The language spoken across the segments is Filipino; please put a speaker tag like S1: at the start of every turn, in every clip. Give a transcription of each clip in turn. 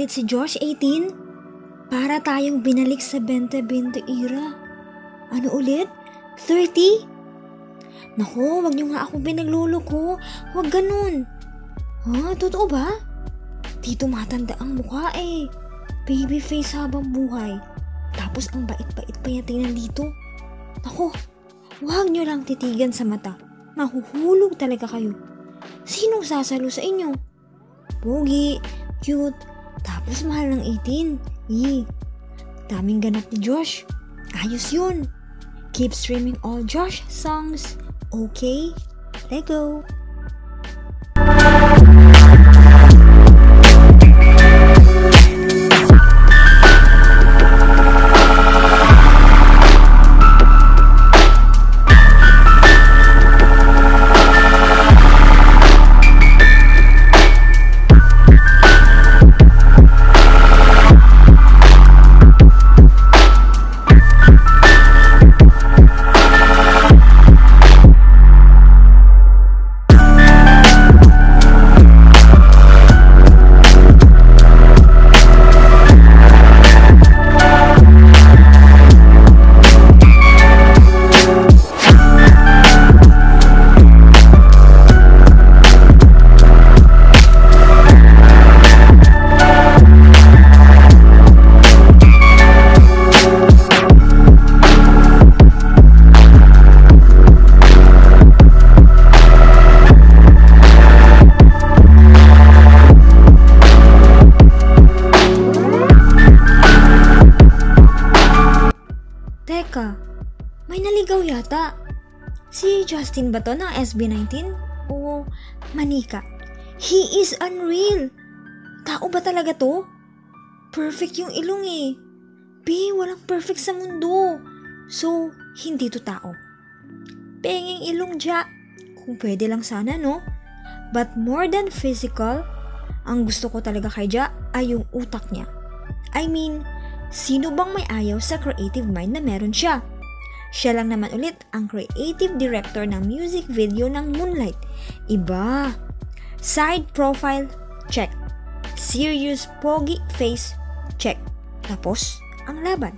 S1: ulit si Josh 18? Para tayong binalik sa 20-20 era. Ano ulit? 30? Naku, wag niyo nga ako pinagluloko. Wag ganun. Ha? Totoo ba? Di tumatanda ang mukha eh. Baby face habang buhay. Tapos ang bait-bait pa niya tingnan dito. Naku, wag niyo lang titigan sa mata. Mahuhulog talaga kayo. Sinong sasalo sa inyo? Pogi, cute, tapos mahal ng 18. Daming ganap ni Josh. Ayos yun. Keep streaming all Josh songs. Okay? Let go. Teka, may naligaw yata. Si Justin ba to ng SB19? O Manika? He is unreal. Tao ba talaga to? Perfect yung ilong eh. Walang perfect sa mundo. So, hindi to tao. Pengeng ilong dya. Kung pwede lang sana, no? But more than physical, ang gusto ko talaga kay Ja ay yung utak niya. I mean, sino bang may ayaw sa creative mind na meron siya? Siya lang naman ulit ang creative director ng music video ng Moonlight. Iba. Side profile, check. Serious pogi face, check. Tapos, ang laban.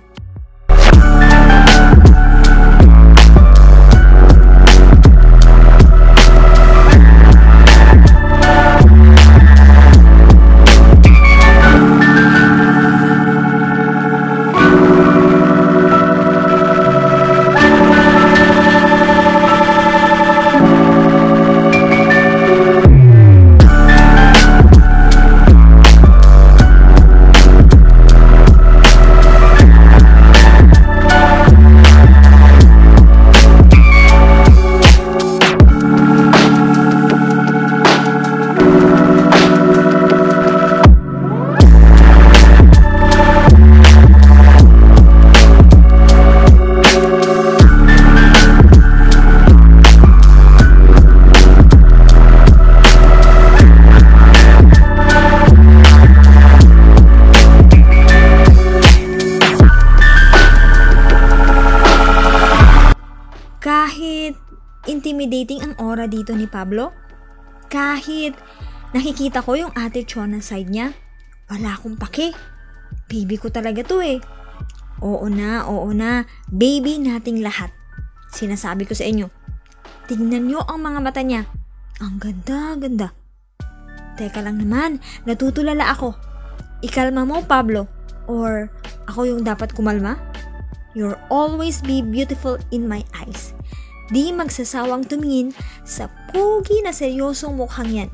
S1: Kahit intimidating ang aura dito ni Pablo, kahit nakikita ko yung ate Chona side niya, wala akong pake. Baby ko talaga to eh. Oo na, baby nating lahat. Sinasabi ko sa inyo, tingnan nyo ang mga mata niya. Ang ganda. Teka lang naman, natutulala ako. Ikalma mo, Pablo. Or ako yung dapat kumalma? You'll always be beautiful in my eyes. Di magsasawang tumingin sa pogi na seryosong mukhang yan.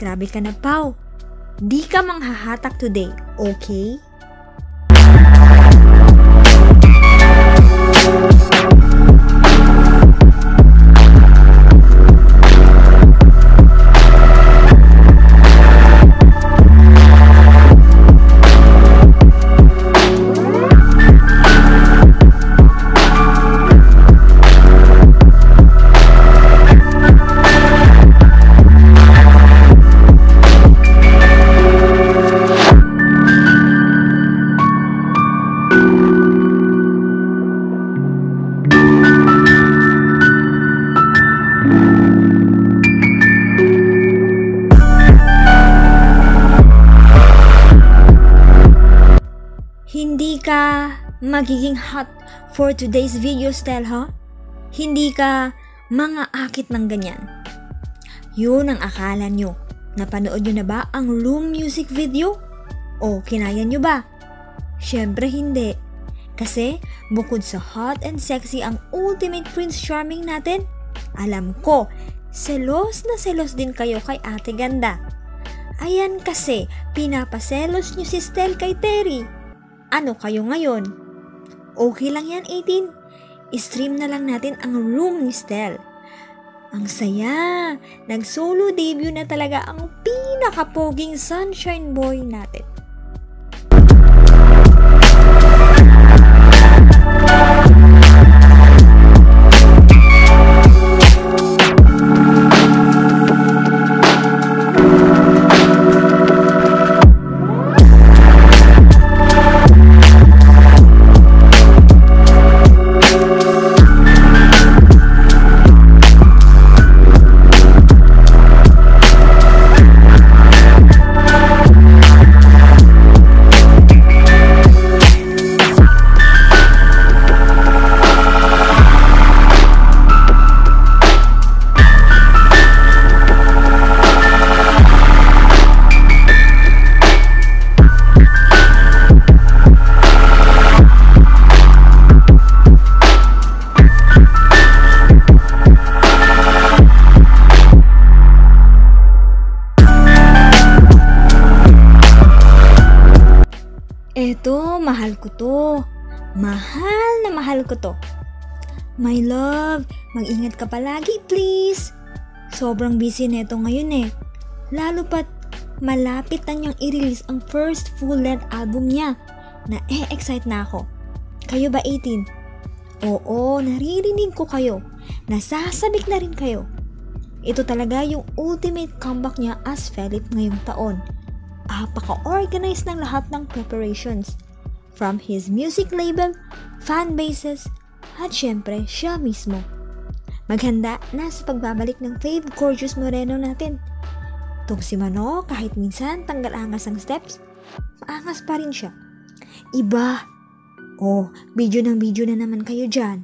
S1: Grabe ka na, Pao. Di ka manghahatak today, okay? magiging hot for today's video style, ha? Hindi ka mga akit ng ganyan. Yun ang akala nyo. Napanood nyo na ba ang Room music video? O kinaya nyo ba? Syempre hindi. Kasi bukod sa hot and sexy ang ultimate Prince Charming natin, alam ko, selos na selos din kayo kay Ate Ganda. Ayan kasi, pinapaselos nyo si Stel kay Terry. Ano kayo ngayon? Okay lang yan, 18. I-stream na lang natin ang Room ni Stel. Ang saya! Nag-solo debut na talaga ang pinakapoging sunshine boy natin. Eto, mahal ko to. Mahal na mahal ko to. My love, mag-ingat ka palagi please. Sobrang busy neto ngayon eh. Lalo pat malapit na niyang i-release ang first full-length album niya. Na-excite na ako. Kayo ba 18? Oo, naririnig ko kayo. Nasasabik na rin kayo. Ito talaga yung ultimate comeback niya as Philip ngayong taon. Apaka-organize ng lahat ng preparations. From his music label, fan bases, at syempre siya mismo. Maghanda na sa pagbabalik ng Fave Gorgeous Moreno natin. Itong si Mano, kahit minsan tanggal-angas ang steps, maangas pa rin siya. Iba! Oh, video ng video na naman kayo dyan.